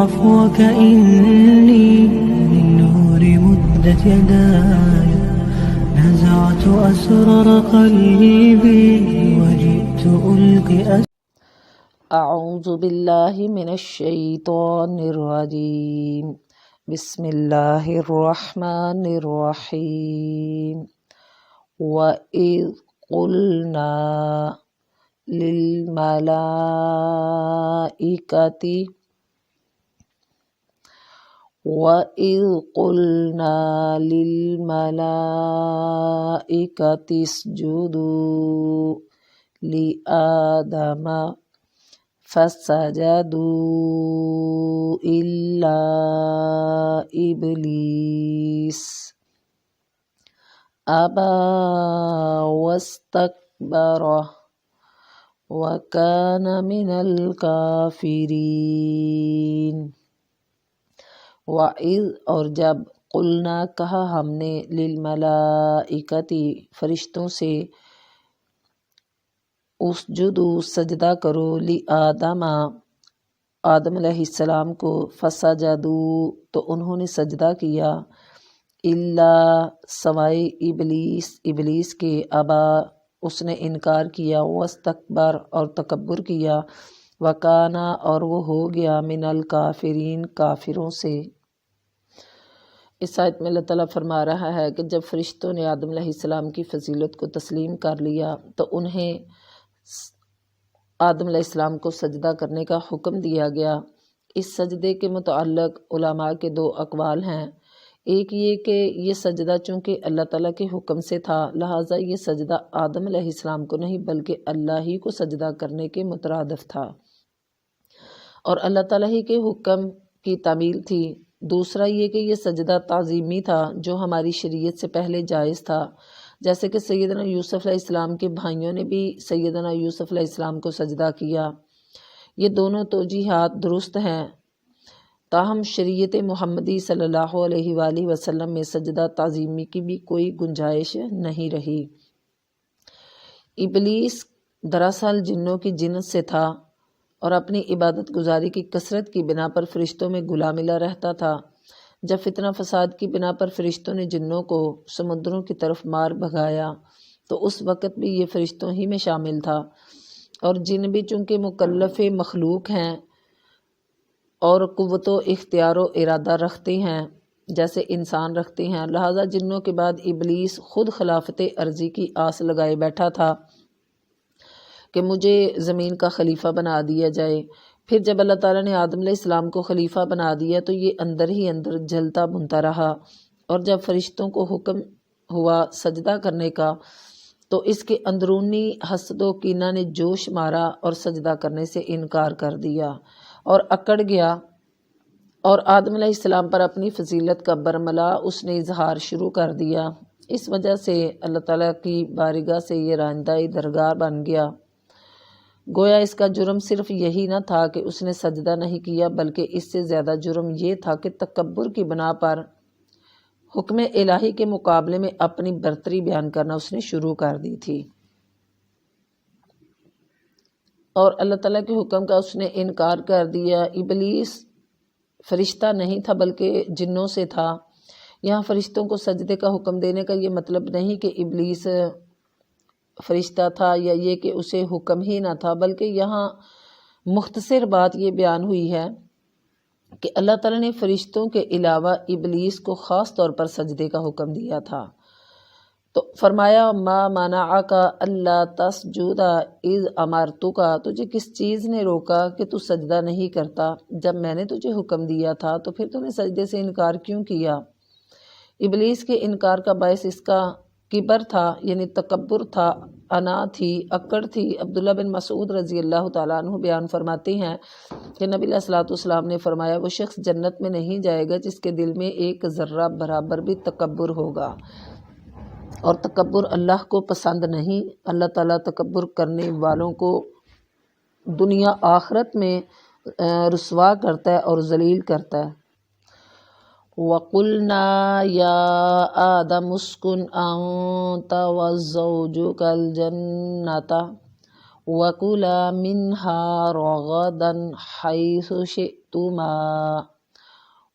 عفوك إني من نور مدت يداي نزعت أسرار قلبي وجئت ألقي اعوذ باللہ من الشیطان الرجیم بسم اللہ الرحمن الرحیم وَإِذْ قُلْنَا لِلْمَلَائِكَةِ اسْجُدُوا لِآدَمَ فسجدوا إلا إبليس أبى واستكبر وكان من الكافرين وَإِذْ اور جب قلنا کہا ہم نے للملائکتی فرشتوں سے اسجدو سجدہ کرو لآدم آدم علیہ السلام کو فسجدو تو انہوں نے سجدہ کیا الا سوائے ابلیس کے ابا اس نے انکار کیا واستکبر اور تکبر کیا وکانا اور وہ ہو گیا من الکافرین کافروں سے۔ اس آیت میں اللہ تعالیٰ فرما رہا ہے کہ جب فرشتوں نے آدم علیہ السلام کی فضیلت کو تسلیم کر لیا تو انہیں آدم علیہ السلام کو سجدہ کرنے کا حکم دیا گیا۔ اس سجدے کے متعلق علماء کے دو اقوال ہیں۔ ایک یہ کہ یہ سجدہ چونکہ اللہ تعالیٰ کے حکم سے تھا لہٰذا یہ سجدہ آدم علیہ السلام کو نہیں بلکہ اللہ ہی کو سجدہ کرنے کے مترادف تھا اور اللہ تعالیٰ ہی کے حکم کی تعمیل تھی۔ دوسرا یہ کہ یہ سجدہ تعظیمی تھا جو ہماری شریعت سے پہلے جائز تھا، جیسے کہ سیدنا یوسف علیہ السلام کے بھائیوں نے بھی سیدنا یوسف علیہ السلام کو سجدہ کیا۔ یہ دونوں توجیحات درست ہیں، تاہم شریعت محمدی صلی اللہ علیہ وآلہ وسلم میں سجدہ تعظیمی کی بھی کوئی گنجائش نہیں رہی۔ ابلیس دراصل جنوں کی جنس سے تھا اور اپنی عبادت گزاری کی کثرت کی بنا پر فرشتوں میں گلا ملا رہتا تھا۔ جب فتنہ فساد کی بنا پر فرشتوں نے جنوں کو سمندروں کی طرف مار بھگایا تو اس وقت بھی یہ فرشتوں ہی میں شامل تھا، اور جن بھی چونکہ مکلف مخلوق ہیں اور قوت و اختیار و ارادہ رکھتے ہیں جیسے انسان رکھتے ہیں، لہٰذا جنوں کے بعد ابلیس خود خلافت ارضی کی آس لگائے بیٹھا تھا کہ مجھے زمین کا خلیفہ بنا دیا جائے۔ پھر جب اللہ تعالیٰ نے آدم علیہ السلام کو خلیفہ بنا دیا تو یہ اندر ہی اندر جلتا بنتا رہا، اور جب فرشتوں کو حکم ہوا سجدہ کرنے کا تو اس کے اندرونی حسد و کینہ نے جوش مارا اور سجدہ کرنے سے انکار کر دیا اور اکڑ گیا، اور آدم علیہ السلام پر اپنی فضیلت کا برملا اس نے اظہار شروع کر دیا۔ اس وجہ سے اللہ تعالیٰ کی بارگاہ سے یہ رائندہ درگاہ بن گیا۔ گویا اس کا جرم صرف یہی نہ تھا کہ اس نے سجدہ نہیں کیا، بلکہ اس سے زیادہ جرم یہ تھا کہ تکبر کی بنا پر حکم الہی کے مقابلے میں اپنی برتری بیان کرنا اس نے شروع کر دی تھی، اور اللہ تعالیٰ کے حکم کا اس نے انکار کر دیا۔ ابلیس فرشتہ نہیں تھا بلکہ جنوں سے تھا۔ یہاں فرشتوں کو سجدے کا حکم دینے کا یہ مطلب نہیں کہ ابلیس فرشتہ تھا یا یہ کہ اسے حکم ہی نہ تھا، بلکہ یہاں مختصر بات یہ بیان ہوئی ہے کہ اللہ تعالیٰ نے فرشتوں کے علاوہ ابلیس کو خاص طور پر سجدے کا حکم دیا تھا۔ تو فرمایا ما منعک الا تسجد اذ امرتک، تجھے کس چیز نے روکا کہ تو سجدہ نہیں کرتا جب میں نے تجھے حکم دیا تھا، تو پھر تو نے سجدے سے انکار کیوں کیا؟ ابلیس کے انکار کا باعث اس کا کبر تھا، یعنی تکبر تھا، انا تھی، اکڑ تھی۔ عبداللہ بن مسعود رضی اللہ تعالیٰ عنہ بیان فرماتے ہیں کہ نبی علیہ الصلوۃ والسلام نے فرمایا وہ شخص جنت میں نہیں جائے گا جس کے دل میں ایک ذرہ برابر بھی تکبر ہوگا، اور تکبر اللہ کو پسند نہیں۔ اللہ تعالیٰ تکبر کرنے والوں کو دنیا آخرت میں رسوا کرتا ہے اور ذلیل کرتا ہے۔ وَقُلْنَا يَا آدَمُ اسْكُنْ أَنْتَ وَزَوْجُكَ الْجَنَّةَ وَكُلَا مِنْهَا رَغَدًا حَيْثُ شِئْتُمَا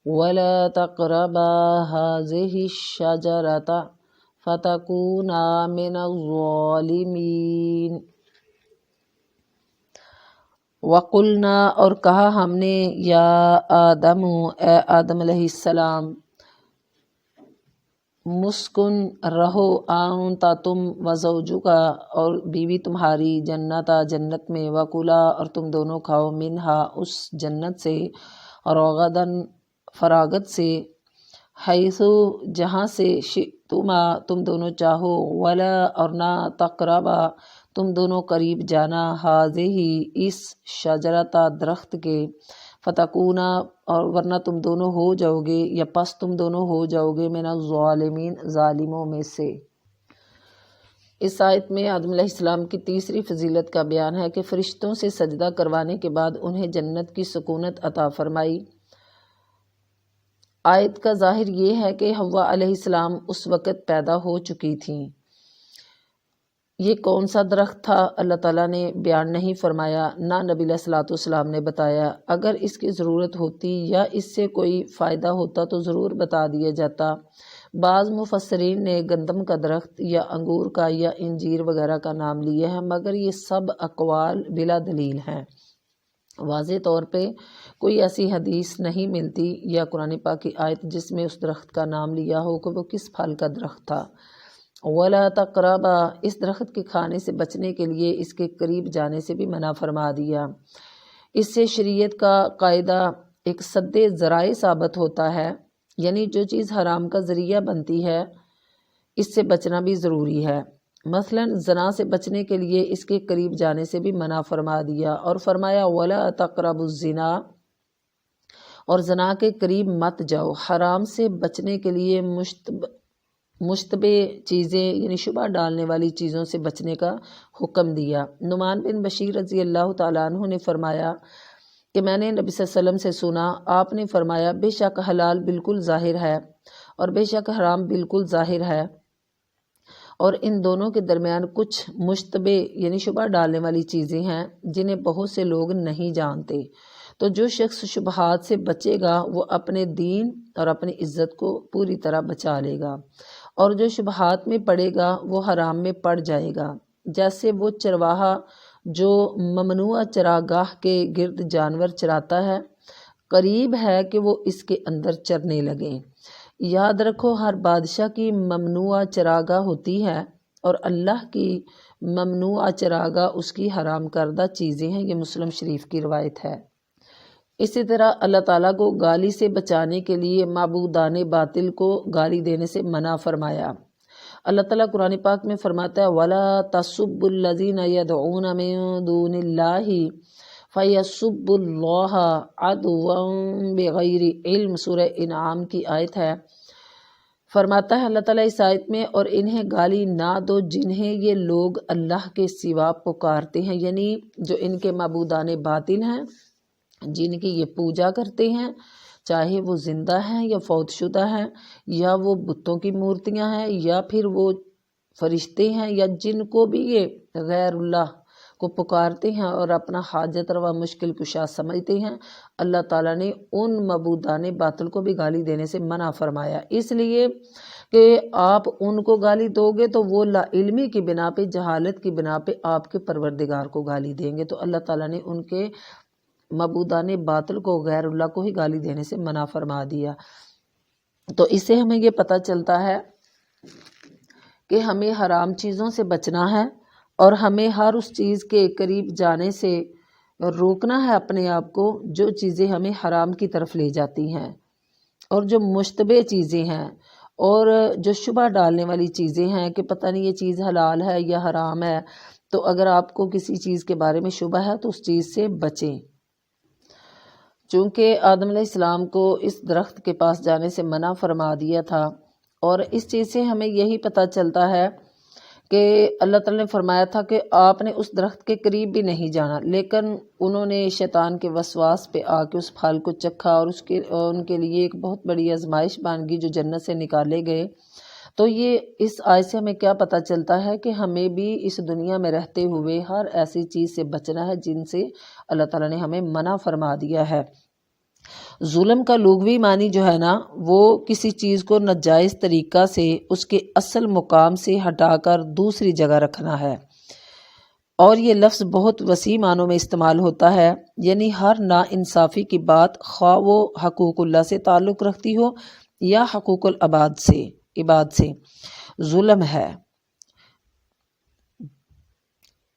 وَلَا تَقْرَبَا هَٰذِهِ الشَّجَرَةَ فَتَكُونَا مِنَ الظَّالِمِينَ۔ وَقُلْنَا اور کہا ہم نے، یا آدم اے آدم علیہ السلام، مسکن رہو انتا تم وزوجکا اور بیوی تمہاری، جنتا جنت میں، وکلا اور تم دونوں کھاؤ، منہا اس جنت سے، رغدن فراغت سے، حیث جہاں سے، شئتما تم دونوں چاہو، ولا اور نہ، تقربا تم دونوں قریب جانا، ہذہ اس شجرتا درخت کے، فتکونا اور ورنہ تم دونوں ہو جاؤ گے، یا پس تم دونوں ہو جاؤ گے، من الظالمین ظالموں میں سے۔ اس آیت میں آدم علیہ السلام کی تیسری فضیلت کا بیان ہے کہ فرشتوں سے سجدہ کروانے کے بعد انہیں جنت کی سکونت عطا فرمائی۔ آیت کا ظاہر یہ ہے کہ حوا علیہ السلام اس وقت پیدا ہو چکی تھیں۔ یہ کون سا درخت تھا اللہ تعالیٰ نے بیان نہیں فرمایا، نہ نبی علیہ الصلوۃ والسلام نے بتایا۔ اگر اس کی ضرورت ہوتی یا اس سے کوئی فائدہ ہوتا تو ضرور بتا دیا جاتا۔ بعض مفسرین نے گندم کا درخت یا انگور کا یا انجیر وغیرہ کا نام لیا ہے، مگر یہ سب اقوال بلا دلیل ہیں۔ واضح طور پہ کوئی ایسی حدیث نہیں ملتی یا قرآن پاک کی آیت جس میں اس درخت کا نام لیا ہو کہ وہ کس پھل کا درخت تھا۔ وَلَا تَقْرَبَا اس درخت کے کھانے سے بچنے کے لیے اس کے قریب جانے سے بھی منع فرما دیا۔ اس سے شریعت کا قاعدہ ایک سد ذرائع ثابت ہوتا ہے، یعنی جو چیز حرام کا ذریعہ بنتی ہے اس سے بچنا بھی ضروری ہے۔ مثلا زنا سے بچنے کے لیے اس کے قریب جانے سے بھی منع فرما دیا، اور فرمایا وَلَا تَقْرَبُوا الزِّنَا اور زنا کے قریب مت جاؤ۔ حرام سے بچنے کے لیے مشتبہ چیزیں یعنی شبہ ڈالنے والی چیزوں سے بچنے کا حکم دیا۔ نعمان بن بشیر رضی اللہ تعالیٰ عنہ نے فرمایا کہ میں نے نبی صلی اللہ علیہ وسلم سے سنا، آپ نے فرمایا بے شک حلال بالکل ظاہر ہے اور بے شک حرام بالکل ظاہر ہے، اور ان دونوں کے درمیان کچھ مشتبہ یعنی شبہ ڈالنے والی چیزیں ہیں جنہیں بہت سے لوگ نہیں جانتے۔ تو جو شخص شبہات سے بچے گا وہ اپنے دین اور اپنی عزت کو پوری طرح بچا لے گا، اور جو شبہات میں پڑے گا وہ حرام میں پڑ جائے گا۔ جیسے وہ چرواہا جو ممنوع چراگاہ کے گرد جانور چراتا ہے، قریب ہے کہ وہ اس کے اندر چرنے لگیں۔ یاد رکھو ہر بادشاہ کی ممنوع چراگاہ ہوتی ہے، اور اللہ کی ممنوع چراگاہ اس کی حرام کردہ چیزیں ہیں۔ یہ مسلم شریف کی روایت ہے۔ اسی طرح اللہ تعالیٰ کو گالی سے بچانے کے لیے معبودان باطل کو گالی دینے سے منع فرمایا۔ اللہ تعالیٰ قرآن پاک میں فرماتا ہے وَلَا تَسُبُّوا الَّذِينَ يَدْعُونَ مِن دُونِ اللَّهِ فَيَسُبُّوا اللَّهَ عَدْوًا بِغَيْرِ علم، سورہ انعام کی آیت ہے۔ فرماتا ہے اللہ تعالیٰ اس آیت میں، اور انہیں گالی نہ دو جنہیں یہ لوگ اللہ کے سوا پکارتے ہیں، یعنی جو ان کے معبودان باطل ہیں، جن کی یہ پوجا کرتے ہیں، چاہے وہ زندہ ہیں یا فوت شدہ ہیں، یا وہ بتوں کی مورتیاں ہیں، یا پھر وہ فرشتے ہیں، یا جن کو بھی یہ غیر اللہ کو پکارتے ہیں اور اپنا حاجت روا مشکل کشا سمجھتے ہیں، اللہ تعالیٰ نے ان معبودان باطل کو بھی گالی دینے سے منع فرمایا، اس لیے کہ آپ ان کو گالی دو گے تو وہ لا علمی کی بنا پہ، جہالت کی بنا پہ آپ کے پروردگار کو گالی دیں گے، تو اللہ تعالیٰ نے ان کے معبودان باطل کو، غیر اللہ کو ہی گالی دینے سے منع فرما دیا۔ تو اس سے ہمیں یہ پتہ چلتا ہے کہ ہمیں حرام چیزوں سے بچنا ہے، اور ہمیں ہر اس چیز کے قریب جانے سے روکنا ہے اپنے آپ کو جو چیزیں ہمیں حرام کی طرف لے جاتی ہیں، اور جو مشتبہ چیزیں ہیں اور جو شبہ ڈالنے والی چیزیں ہیں کہ پتہ نہیں یہ چیز حلال ہے یا حرام ہے، تو اگر آپ کو کسی چیز کے بارے میں شبہ ہے تو اس چیز سے بچیں۔ چونکہ آدم علیہ السلام کو اس درخت کے پاس جانے سے منع فرما دیا تھا، اور اس چیز سے ہمیں یہی پتہ چلتا ہے کہ اللہ تعالیٰ نے فرمایا تھا کہ آپ نے اس درخت کے قریب بھی نہیں جانا، لیکن انہوں نے شیطان کے وسواس پہ آ کے اس پھل کو چکھا، اور ان کے لیے ایک بہت بڑی آزمائش بن گئی جو جنت سے نکالے گئے۔ تو یہ اس آیت سے ہمیں کیا پتہ چلتا ہے کہ ہمیں بھی اس دنیا میں رہتے ہوئے ہر ایسی چیز سے بچنا ہے جن سے اللہ تعالیٰ نے ہمیں منع فرما دیا ہے۔ ظلم کا لغوی معنی جو ہے نا وہ کسی چیز کو ناجائز طریقہ سے اس کے اصل مقام سے ہٹا کر دوسری جگہ رکھنا ہے، اور یہ لفظ بہت وسیع معنوں میں استعمال ہوتا ہے، یعنی ہر ناانصافی کی بات خواہ وہ حقوق اللہ سے تعلق رکھتی ہو یا حقوق العباد سے ظلم ہے۔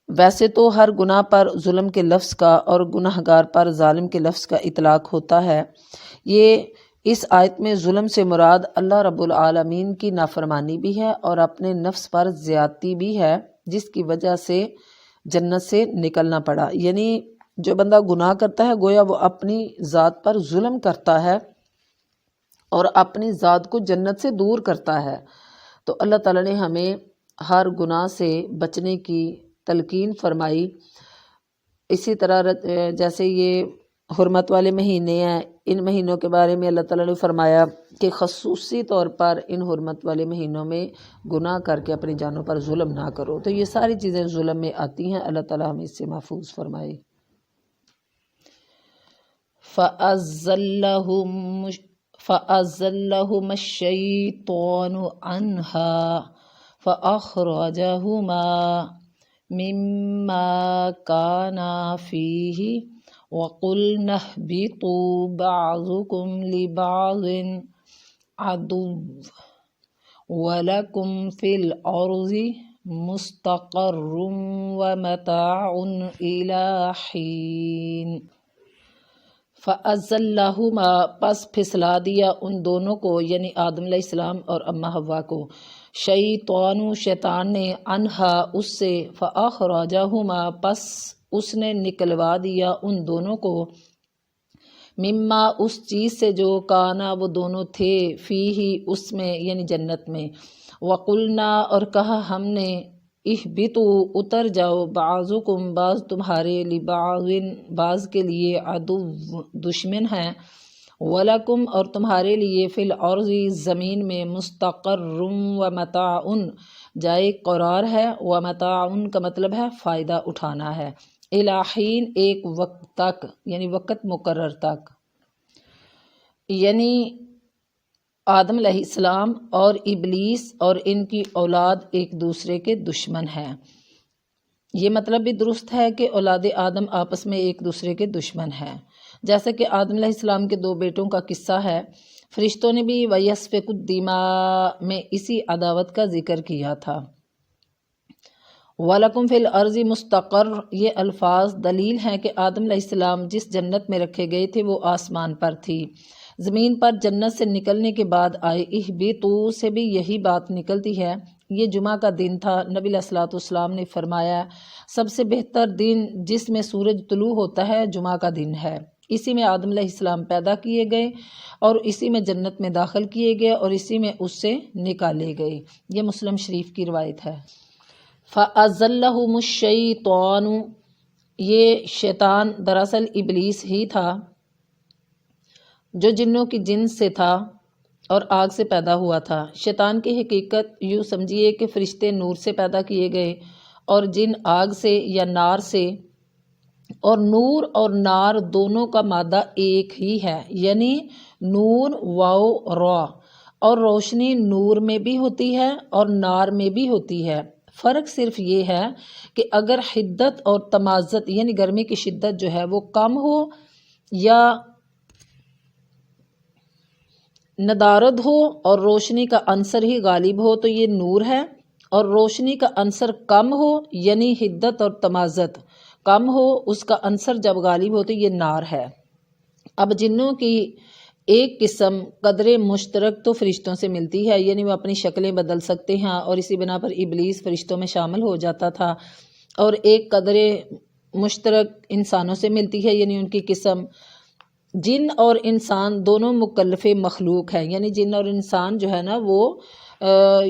ویسے تو ہر گناہ پر ظلم کے لفظ کا اور گناہ گار پر ظالم کے لفظ کا اطلاق ہوتا ہے۔ یہ اس آیت میں ظلم سے مراد اللہ رب العالمین کی نافرمانی بھی ہے اور اپنے نفس پر زیادتی بھی ہے، جس کی وجہ سے جنت سے نکلنا پڑا۔ یعنی جو بندہ گناہ کرتا ہے گویا وہ اپنی ذات پر ظلم کرتا ہے اور اپنی ذات کو جنت سے دور کرتا ہے۔ تو اللہ تعالیٰ نے ہمیں ہر گناہ سے بچنے کی تلقین فرمائی۔ اسی طرح جیسے یہ حرمت والے مہینے ہیں، ان مہینوں کے بارے میں اللہ تعالیٰ نے فرمایا کہ خصوصی طور پر ان حرمت والے مہینوں میں گناہ کر کے اپنی جانوں پر ظلم نہ کرو۔ تو یہ ساری چیزیں ظلم میں آتی ہیں، اللہ تعالیٰ ہمیں اس سے محفوظ فرمائے۔ فَأَزَلَّهُمَا الشَّيْطَانُ عَنْهَا فَأَخْرَجَهُمَا مِمَّا كَانَا فِيهِ وَقُلْنَا اهْبِطُوا بَعْضُكُمْ لِبَعْضٍ عَدُوٌّ وَلَكُمْ فِي الْأَرْضِ مُسْتَقَرٌّ وَمَتَاعٌ إِلَىٰ حِينٍ۔ فَأَزَلَّهُمَا پس پھسلا دیا ان دونوں کو، یعنی آدم علیہ السلام اور اماں حوا کو، شیطان نے، عنہا اس سے، فَأَخْرَجَهُمَا پس اس نے نکلوا دیا ان دونوں کو، مما اس چیز سے جو کانا وہ دونوں تھے، فیہ اس میں یعنی جنت میں، وَقُلْنَا اور کہا ہم نے، اہبطوا اتر جاؤ، بعضکم بعض تمہارے، لبعض بعض کے لیے، عدو دشمن ہیں، وَلَكُمْ اور تمہارے لیے، فی الارض زمین میں، مستقر ومتاع جائے قرار ہے، ومتاع کا مطلب ہے فائدہ اٹھانا ہے، الی حین ایک وقت تک، یعنی وقت مقرر تک۔ یعنی آدم علیہ السلام اور ابلیس اور ان کی اولاد ایک دوسرے کے دشمن ہیں۔ یہ مطلب بھی درست ہے کہ اولاد آدم آپس میں ایک دوسرے کے دشمن ہیں، جیسا کہ آدم علیہ السلام کے دو بیٹوں کا قصہ ہے۔ فرشتوں نے بھی وَيَسْفِكُ الدِّمَاء میں اسی عداوت کا ذکر کیا تھا۔ وَلَكُمْ فِي الْأَرْضِ مُسْتَقَرٌ یہ الفاظ دلیل ہیں کہ آدم علیہ السلام جس جنت میں رکھے گئے تھے وہ آسمان پر تھی، زمین پر جنت سے نکلنے کے بعد آئے۔ اہبطوا سے بھی یہی بات نکلتی ہے۔ یہ جمعہ کا دن تھا، نبی علیہ الصلوۃ والسلام نے فرمایا سب سے بہتر دن جس میں سورج طلوع ہوتا ہے جمعہ کا دن ہے، اسی میں آدم علیہ السلام پیدا کیے گئے اور اسی میں جنت میں داخل کیے گئے اور اسی میں اس سے نکالے گئے۔ یہ مسلم شریف کی روایت ہے۔ فَأَزَلَّهُمُ الشَّيْطَانُ یہ شیطان دراصل ابلیس ہی تھا جو جنوں کی جنس سے تھا اور آگ سے پیدا ہوا تھا۔ شیطان کی حقیقت یوں سمجھیے کہ فرشتے نور سے پیدا کیے گئے اور جن آگ سے یا نار سے، اور نور اور نار دونوں کا مادہ ایک ہی ہے، یعنی نور واو را، اور روشنی نور میں بھی ہوتی ہے اور نار میں بھی ہوتی ہے۔ فرق صرف یہ ہے کہ اگر حدت اور تمازت یعنی گرمی کی شدت جو ہے وہ کم ہو یا ندارد ہو اور روشنی کا عنصر ہی غالب ہو تو یہ نور ہے، اور روشنی کا عنصر کم ہو یعنی حدت اور تمازت کم ہو، اس کا عنصر جب غالب ہو تو یہ نار ہے۔ اب جنوں کی ایک قسم قدر مشترک تو فرشتوں سے ملتی ہے، یعنی وہ اپنی شکلیں بدل سکتے ہیں اور اسی بنا پر ابلیس فرشتوں میں شامل ہو جاتا تھا، اور ایک قدر مشترک انسانوں سے ملتی ہے، یعنی ان کی قسم۔ جن اور انسان دونوں مکلف مخلوق ہیں، یعنی جن اور انسان جو ہے نا وہ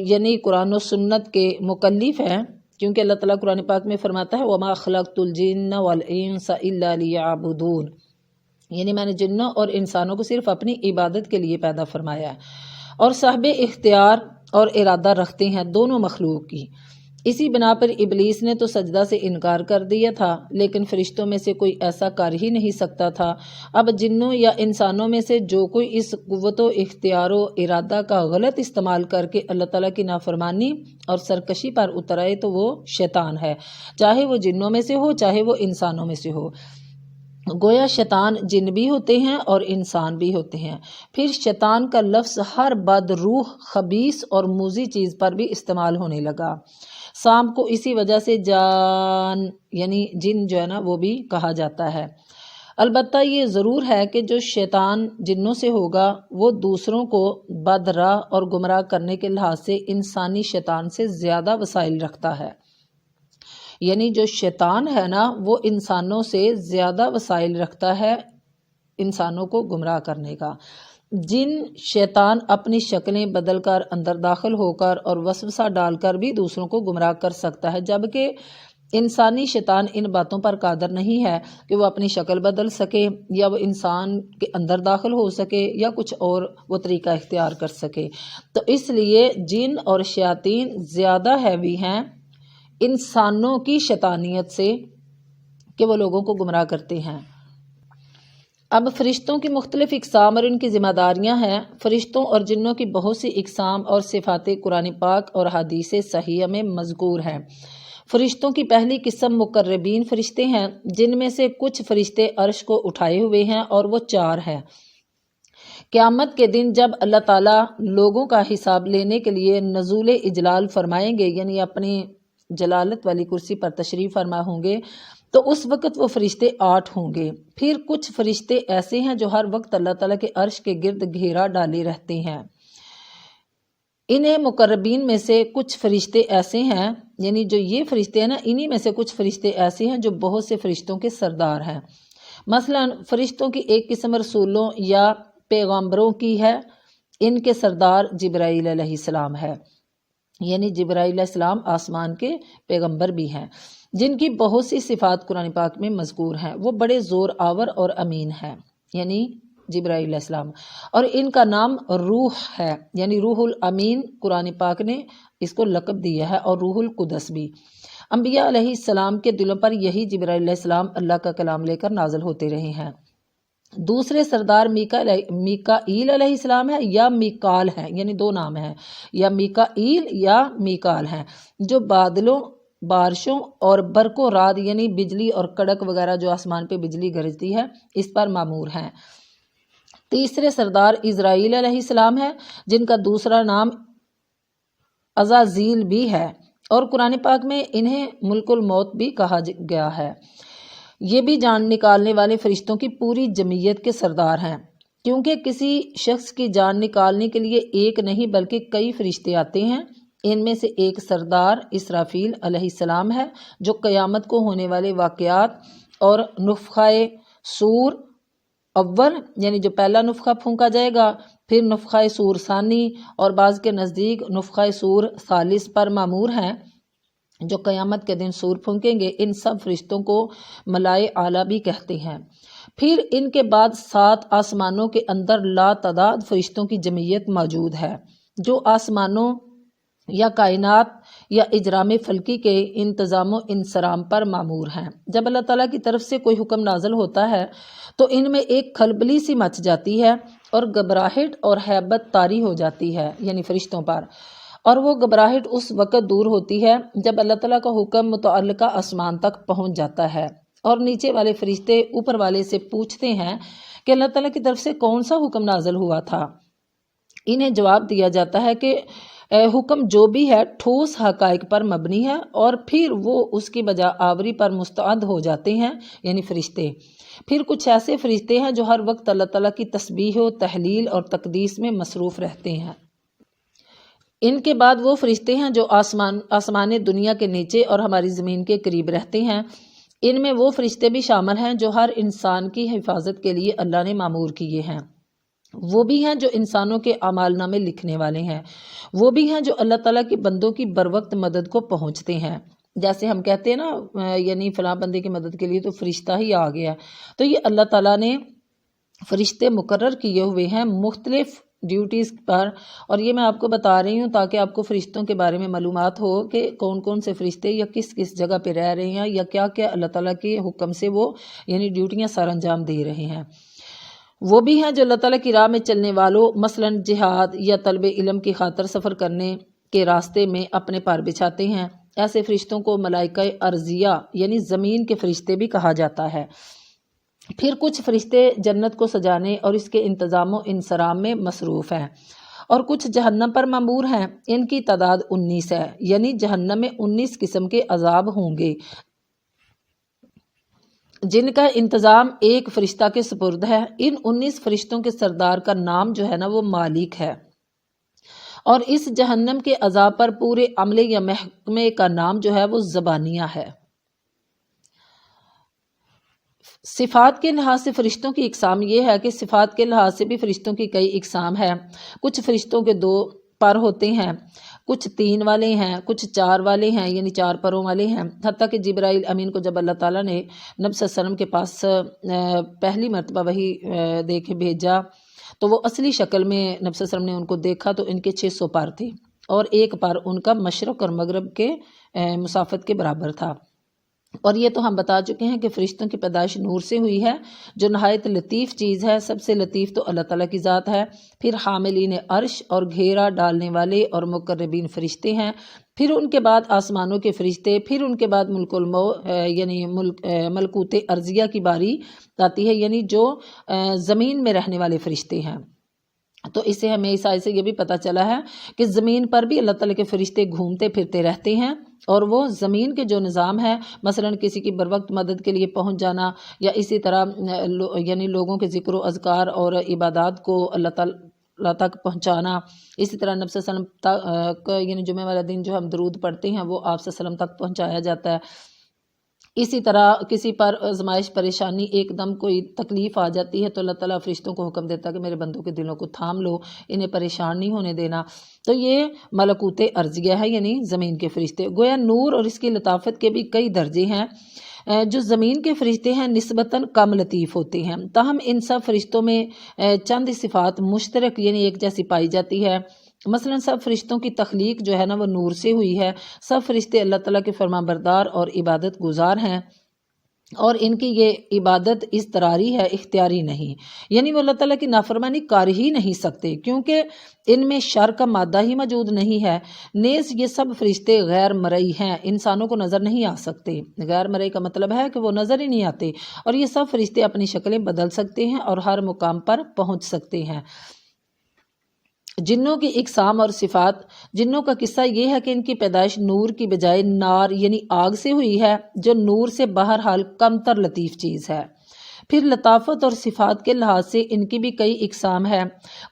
یعنی قرآن و سنت کے مکلف ہیں، کیونکہ اللہ تعالیٰ قرآن پاک میں فرماتا ہے وَمَا خَلَقْتُ الْجِنَّ وَالْإِنسَ إِلَّا لِيَعْبُدُونَ، یعنی میں نے جنوں اور انسانوں کو صرف اپنی عبادت کے لیے پیدا فرمایا ہے۔ اور صاحب اختیار اور ارادہ رکھتے ہیں دونوں مخلوق کی۔ اسی بنا پر ابلیس نے تو سجدہ سے انکار کر دیا تھا، لیکن فرشتوں میں سے کوئی ایسا کر ہی نہیں سکتا تھا۔ اب جنوں یا انسانوں میں سے جو کوئی اس قوت و اختیار و ارادہ کا غلط استعمال کر کے اللہ تعالیٰ کی نافرمانی اور سرکشی پر اتر آئے تو وہ شیطان ہے، چاہے وہ جنوں میں سے ہو چاہے وہ انسانوں میں سے ہو۔ گویا شیطان جن بھی ہوتے ہیں اور انسان بھی ہوتے ہیں۔ پھر شیطان کا لفظ ہر بد روح، خبیث اور موذی چیز پر بھی استعمال ہونے لگا۔ سام کو اسی وجہ سے جان یعنی جن جو ہے نا وہ بھی کہا جاتا ہے۔ البتہ یہ ضرور ہے کہ جو شیطان جنوں سے ہوگا وہ دوسروں کو بد راہ اور گمراہ کرنے کے لحاظ سے انسانی شیطان سے زیادہ وسائل رکھتا ہے۔ یعنی جو شیطان ہے نا وہ انسانوں سے زیادہ وسائل رکھتا ہے انسانوں کو گمراہ کرنے کا۔ جن شیطان اپنی شکلیں بدل کر اندر داخل ہو کر اور وسوسہ ڈال کر بھی دوسروں کو گمراہ کر سکتا ہے، جبکہ انسانی شیطان ان باتوں پر قادر نہیں ہے کہ وہ اپنی شکل بدل سکے یا وہ انسان کے اندر داخل ہو سکے یا کچھ اور وہ طریقہ اختیار کر سکے۔ تو اس لیے جن اور شیاطین زیادہ ہیوی ہیں انسانوں کی شیطانیت سے کہ وہ لوگوں کو گمراہ کرتے ہیں۔ اب فرشتوں کی مختلف اقسام اور ان کی ذمہ داریاں ہیں۔ فرشتوں اور جنوں کی بہت سی اقسام اور صفات قرآن پاک اور حدیث صحیحہ میں مذکور ہیں۔ فرشتوں کی پہلی قسم مقربین فرشتے ہیں، جن میں سے کچھ فرشتے عرش کو اٹھائے ہوئے ہیں اور وہ 4 ہیں۔ قیامت کے دن جب اللہ تعالیٰ لوگوں کا حساب لینے کے لیے نزول اجلال فرمائیں گے، یعنی اپنی جلالت والی کرسی پر تشریف فرما ہوں گے، تو اس وقت وہ فرشتے 8 ہوں گے۔ پھر کچھ فرشتے ایسے ہیں جو ہر وقت اللہ تعالیٰ کے عرش کے گرد گھیرا ڈالے رہتے ہیں۔ انہیں مقربین میں سے کچھ فرشتے ایسے ہیں، یعنی جو یہ فرشتے ہیں نا انہی میں سے کچھ فرشتے ایسے ہیں جو بہت سے فرشتوں کے سردار ہیں۔ مثلا فرشتوں کی ایک قسم رسولوں یا پیغمبروں کی ہے، ان کے سردار جبرائیل علیہ السلام ہے، یعنی جبرائیل علیہ السلام آسمان کے پیغمبر بھی ہیں، جن کی بہت سی صفات قرآن پاک میں مذکور ہیں۔ وہ بڑے زور آور اور امین ہیں، یعنی جبرائیل علیہ السلام، اور ان کا نام روح ہے، یعنی روح الامین قرآن پاک نے اس کو لقب دیا ہے، اور روح القدس بھی۔ انبیاء علیہ السلام کے دلوں پر یہی جبرائیل علیہ السلام اللہ کا کلام لے کر نازل ہوتے رہے ہیں۔ دوسرے سردار میکائیل علیہ السلام ہے یا میکال ہیں، یعنی 2 نام ہیں، یا میکائیل یا میکال ہیں، جو بادلوں، بارشوں اور برق و رعد یعنی بجلی اور کڑک وغیرہ جو آسمان پہ بجلی گرجتی ہے اس پر مامور ہیں۔ تیسرے سردار اسرائیل علیہ السلام ہے، جن کا دوسرا نام عزازیل بھی ہے، اور قرآن پاک میں انہیں ملک الموت بھی کہا گیا ہے۔ یہ بھی جان نکالنے والے فرشتوں کی پوری جمعیت کے سردار ہیں، کیونکہ کسی شخص کی جان نکالنے کے لیے ایک نہیں بلکہ کئی فرشتے آتے ہیں۔ ان میں سے ایک سردار اسرافیل علیہ السلام ہے، جو قیامت کو ہونے والے واقعات اور نفخہ صور اول یعنی جو پہلا نفخہ پھونکا جائے گا، پھر نفخہ صور ثانی اور بعض کے نزدیک نفخہ صور ثالث پر مامور ہیں، جو قیامت کے دن صور پھونکیں گے۔ ان سب فرشتوں کو ملائے اعلیٰ بھی کہتے ہیں۔ پھر ان کے بعد 7 آسمانوں کے اندر لا تعداد فرشتوں کی جمعیت موجود ہے، جو آسمانوں یا کائنات یا اجرام فلکی کے انتظام و انصرام پر مامور ہیں۔ جب اللہ تعالیٰ کی طرف سے کوئی حکم نازل ہوتا ہے تو ان میں ایک کھلبلی سی مچ جاتی ہے اور گھبراہٹ اور ہیبت طاری ہو جاتی ہے، یعنی فرشتوں پر، اور وہ گھبراہٹ اس وقت دور ہوتی ہے جب اللہ تعالیٰ کا حکم متعلقہ آسمان تک پہنچ جاتا ہے، اور نیچے والے فرشتے اوپر والے سے پوچھتے ہیں کہ اللہ تعالیٰ کی طرف سے کون سا حکم نازل ہوا تھا۔ انہیں جواب دیا جاتا ہے کہ حکم جو بھی ہے ٹھوس حقائق پر مبنی ہے، اور پھر وہ اس کی بجا آوری پر مستعد ہو جاتے ہیں، یعنی فرشتے۔ پھر کچھ ایسے فرشتے ہیں جو ہر وقت اللہ تعالیٰ کی تسبیح و تحلیل اور تقدیس میں مصروف رہتے ہیں۔ ان کے بعد وہ فرشتے ہیں جو آسمان دنیا کے نیچے اور ہماری زمین کے قریب رہتے ہیں۔ ان میں وہ فرشتے بھی شامل ہیں جو ہر انسان کی حفاظت کے لیے اللہ نے مامور کیے ہیں۔ وہ بھی ہیں جو انسانوں کے اعمال نامے لکھنے والے ہیں۔ وہ بھی ہیں جو اللہ تعالیٰ کی بندوں کی بروقت مدد کو پہنچتے ہیں۔ جیسے ہم کہتے ہیں نا یعنی فلاں بندے کی مدد کے لیے تو فرشتہ ہی آ گیا، تو یہ اللہ تعالیٰ نے فرشتے مقرر کیے ہوئے ہیں مختلف ڈیوٹیز پر، اور یہ میں آپ کو بتا رہی ہوں تاکہ آپ کو فرشتوں کے بارے میں معلومات ہو کہ کون کون سے فرشتے یا کس کس جگہ پہ رہ رہے ہیں، یا کیا کیا اللہ تعالیٰ کے حکم سے وہ یعنی ڈیوٹیاں سر انجام دے رہے ہیں۔ وہ بھی ہیں جو اللہ تعالیٰ کی راہ میں چلنے والوں، مثلاً جہاد یا طلب علم کی خاطر سفر کرنے کے راستے میں اپنے پار بچھاتے ہیں۔ ایسے فرشتوں کو ملائکہ ارضیہ یعنی زمین کے فرشتے بھی کہا جاتا ہے۔ پھر کچھ فرشتے جنت کو سجانے اور اس کے انتظام و انصرام میں مصروف ہیں، اور کچھ جہنم پر مامور ہیں۔ ان کی تعداد 19 ہے، یعنی جہنم میں 19 قسم کے عذاب ہوں گے جن کا انتظام ایک فرشتہ کے سپرد ہے۔ ان 19 فرشتوں کے سردار کا نام جو ہے نا وہ مالک ہے، اور اس جہنم کے عذاب پر پورے عملے یا محکمے کا نام جو ہے وہ زبانیہ ہے۔ صفات کے لحاظ سے فرشتوں کی اقسام یہ ہے کہ صفات کے لحاظ سے بھی فرشتوں کی کئی اقسام ہیں۔ کچھ فرشتوں کے 2 پر ہوتے ہیں، کچھ 3 والے ہیں، کچھ 4 والے ہیں یعنی 4 پروں والے ہیں۔ حتیٰ کہ جبرائیل امین کو جب اللہ تعالیٰ نے نبی صلی اللہ علیہ وسلم کے پاس پہلی مرتبہ وحی دے کے بھیجا تو وہ اصلی شکل میں نبی صلی اللہ علیہ وسلم نے ان کو دیکھا تو ان کے 600 پر تھے، اور ایک پر ان کا مشرق اور مغرب کے مسافت کے برابر تھا۔ اور یہ تو ہم بتا چکے ہیں کہ فرشتوں کی پیدائش نور سے ہوئی ہے جو نہایت لطیف چیز ہے۔ سب سے لطیف تو اللہ تعالیٰ کی ذات ہے، پھر حاملین عرش اور گھیرا ڈالنے والے اور مقربین فرشتے ہیں، پھر ان کے بعد آسمانوں کے فرشتے، پھر ان کے بعد یعنی ملکوت ارضیہ کی باری آتی ہے، یعنی جو زمین میں رہنے والے فرشتے ہیں۔ تو اس سے ہمیں اس آیت سے یہ بھی پتہ چلا ہے کہ زمین پر بھی اللہ تعالیٰ کے فرشتے گھومتے پھرتے رہتے ہیں، اور وہ زمین کے جو نظام ہے، مثلاً کسی کی بروقت مدد کے لیے پہنچ جانا، یا اسی طرح یعنی لوگوں کے ذکر و اذکار اور عبادات کو اللہ تعالیٰ تک پہنچانا، اسی طرح نبی صلی اللہ علیہ وسلم تک یعنی جمعہ والا دن جو ہم درود پڑھتے ہیں وہ آپ صلی اللہ علیہ وسلم تک پہنچایا جاتا ہے۔ اسی طرح کسی پر آزمائش پریشانی ایک دم کوئی تکلیف آ جاتی ہے تو اللہ تعالیٰ فرشتوں کو حکم دیتا ہے کہ میرے بندوں کے دلوں کو تھام لو، انہیں پریشان نہیں ہونے دینا۔ تو یہ ملکوت ارضیہ ہے یعنی زمین کے فرشتے۔ گویا نور اور اس کی لطافت کے بھی کئی درجے ہیں۔ جو زمین کے فرشتے ہیں نسبتاً کم لطیف ہوتے ہیں، تاہم ان سب فرشتوں میں چند صفات مشترک یعنی ایک جیسی پائی جاتی ہے۔ مثلاً سب فرشتوں کی تخلیق جو ہے نا وہ نور سے ہوئی ہے۔ سب فرشتے اللہ تعالیٰ کے فرما بردار اور عبادت گزار ہیں، اور ان کی یہ عبادت اضطراری ہے، اختیاری نہیں، یعنی وہ اللہ تعالیٰ کی نافرمانی کر ہی نہیں سکتے کیونکہ ان میں شر کا مادہ ہی موجود نہیں ہے۔ نیز یہ سب فرشتے غیر مرئی ہیں، انسانوں کو نظر نہیں آ سکتے۔ غیر مرئی کا مطلب ہے کہ وہ نظر ہی نہیں آتے، اور یہ سب فرشتے اپنی شکلیں بدل سکتے ہیں اور ہر مقام پر پہنچ سکتے ہیں۔ جنوں کی اقسام اور صفات۔ جنوں کا قصہ یہ ہے کہ ان کی پیدائش نور کی بجائے نار یعنی آگ سے ہوئی ہے، جو نور سے بہرحال کم تر لطیف چیز ہے۔ پھر لطافت اور صفات کے لحاظ سے ان کی بھی کئی اقسام ہیں۔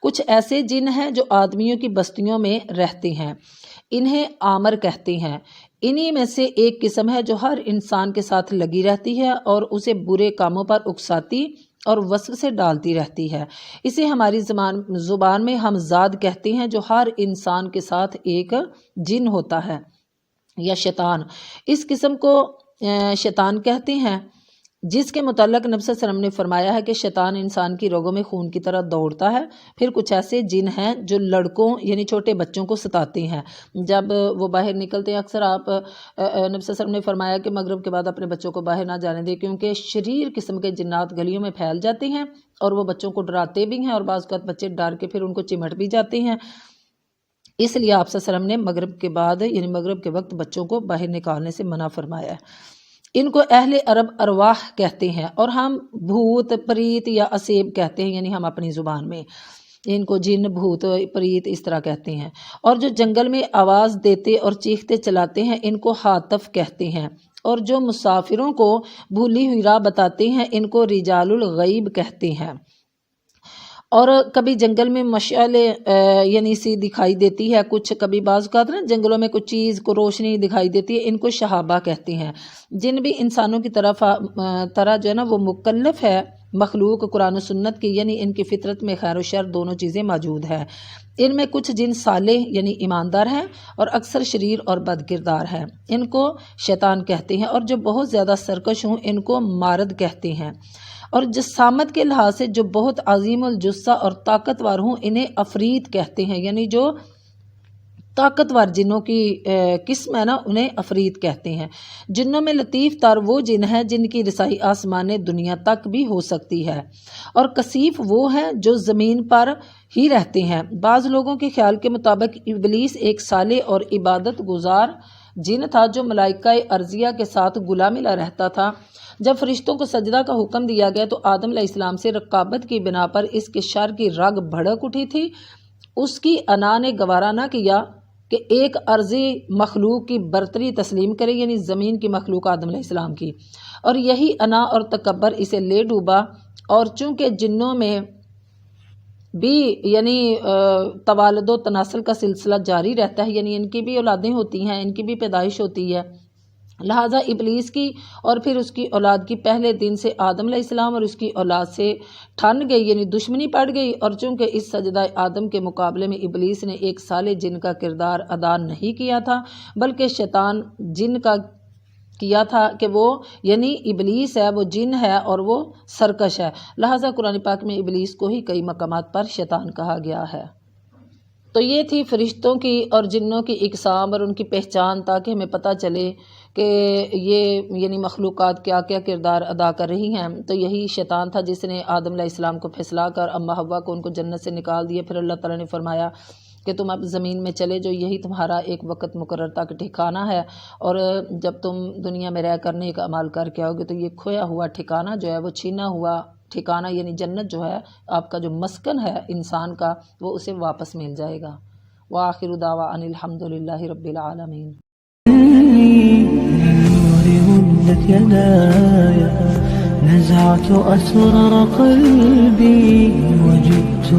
کچھ ایسے جن ہیں جو آدمیوں کی بستیوں میں رہتے ہیں، انہیں آمر کہتے ہیں۔ انہی میں سے ایک قسم ہے جو ہر انسان کے ساتھ لگی رہتی ہے اور اسے برے کاموں پر اکساتی اور وسوسے ڈالتی رہتی ہے۔ اسے ہماری زبان میں ہم زاد کہتے ہیں، جو ہر انسان کے ساتھ ایک جن ہوتا ہے یا شیطان۔ اس قسم کو شیطان کہتے ہیں، جس کے متعلق نبی صلی اللہ علیہ وسلم نے فرمایا ہے کہ شیطان انسان کی رگوں میں خون کی طرح دوڑتا ہے۔ پھر کچھ ایسے جن ہیں جو لڑکوں یعنی چھوٹے بچوں کو ستاتے ہیں، جب وہ باہر نکلتے ہیں۔ اکثر آپ نبی صلی اللہ علیہ وسلم نے فرمایا کہ مغرب کے بعد اپنے بچوں کو باہر نہ جانے دیں، کیونکہ شریر قسم کے جنات گلیوں میں پھیل جاتے ہیں اور وہ بچوں کو ڈراتے بھی ہیں، اور بعض اوقات بچے ڈر کے پھر ان کو چمٹ بھی جاتے ہیں۔ اس لیے آپ صلی اللہ علیہ وسلم نے مغرب کے بعد یعنی مغرب کے وقت بچوں کو باہر نکالنے سے منع فرمایا ہے۔ ان کو اہل عرب ارواح کہتے ہیں، اور ہم بھوت پریت یا اسیب کہتے ہیں، یعنی ہم اپنی زبان میں ان کو جن بھوت پریت اس طرح کہتے ہیں۔ اور جو جنگل میں آواز دیتے اور چیختے چلاتے ہیں ان کو حاطف کہتے ہیں، اور جو مسافروں کو بھولی ہوئی راہ بتاتے ہیں ان کو رجال الغیب کہتے ہیں۔ اور کبھی جنگل میں مشعل یعنی سی دکھائی دیتی ہے، کچھ کبھی بعض اوقات نا جنگلوں میں کچھ چیز کو روشنی دکھائی دیتی ہے، ان کو شہابہ کہتے ہیں۔ جن بھی انسانوں کی طرح جو ہے نا وہ مکلف ہے، مخلوق قرآن و سنت کی، یعنی ان کی فطرت میں خیر و شر دونوں چیزیں موجود ہے۔ ان میں کچھ جن صالح یعنی ایماندار ہیں اور اکثر شریر اور بد کردار ہیں، ان کو شیطان کہتے ہیں، اور جو بہت زیادہ سرکش ہوں ان کو مارد کہتے ہیں، اور جسامت کے لحاظ سے جو بہت عظیم الجثہ اور طاقتور ہوں انہیں عفریت کہتے ہیں، یعنی جو طاقتور جنوں کی قسم ہے نا انہیں عفریت کہتے ہیں۔ جنوں میں لطیف تر وہ جن ہیں جن کی رسائی آسمان دنیا تک بھی ہو سکتی ہے، اور کثیف وہ ہیں جو زمین پر ہی رہتے ہیں۔ بعض لوگوں کے خیال کے مطابق ابلیس ایک صالح اور عبادت گزار جن تھا جو ملائکہ ارضیہ کے ساتھ گلا ملا رہتا تھا۔ جب فرشتوں کو سجدہ کا حکم دیا گیا تو آدم علیہ السلام سے رقابت کی بنا پر اس کے شر کی رگ بھڑک اٹھی تھی۔ اس کی انا نے گوارا نہ کیا کہ ایک عرضی مخلوق کی برتری تسلیم کرے، یعنی زمین کی مخلوق آدم علیہ السلام کی، اور یہی انا اور تکبر اسے لے ڈوبا۔ اور چونکہ جنوں میں بھی یعنی توالد و تناسل کا سلسلہ جاری رہتا ہے، یعنی ان کی بھی اولادیں ہوتی ہیں، ان کی بھی پیدائش ہوتی ہے، لہٰذا ابلیس کی اور پھر اس کی اولاد کی پہلے دن سے آدم علیہ السلام اور اس کی اولاد سے ٹھن گئی، یعنی دشمنی پڑ گئی۔ اور چونکہ اس سجدہ آدم کے مقابلے میں ابلیس نے ایک صالح جن کا کردار ادا نہیں کیا تھا بلکہ شیطان جن کا کیا تھا کہ وہ یعنی ابلیس ہے، وہ جن ہے اور وہ سرکش ہے، لہٰذا قرآن پاک میں ابلیس کو ہی کئی مقامات پر شیطان کہا گیا ہے۔ تو یہ تھی فرشتوں کی اور جنوں کی اقسام اور ان کی پہچان، تاکہ ہمیں پتہ چلے کہ یہ یعنی مخلوقات کیا کیا کردار ادا کر رہی ہیں۔ تو یہی شیطان تھا جس نے آدم علیہ السلام کو پھسلا کر اما حوا کو ان کو جنت سے نکال دیا۔ پھر اللہ تعالیٰ نے فرمایا کہ تم اب زمین میں چلے جو، یہی تمہارا ایک وقت مقرر تک ٹھکانہ ہے، اور جب تم دنیا میں رہ کر نیک اعمال کر کے آؤ گے تو یہ کھویا ہوا ٹھکانہ جو ہے، وہ چھینا ہوا ٹھکانہ یعنی جنت جو ہے، آپ کا جو مسکن ہے انسان کا، وہ اسے واپس مل جائے گا۔ وآخر دعوانا الحمد للہ رب العالمین۔ مدت يداي نزعت أسرار قلبي وجئت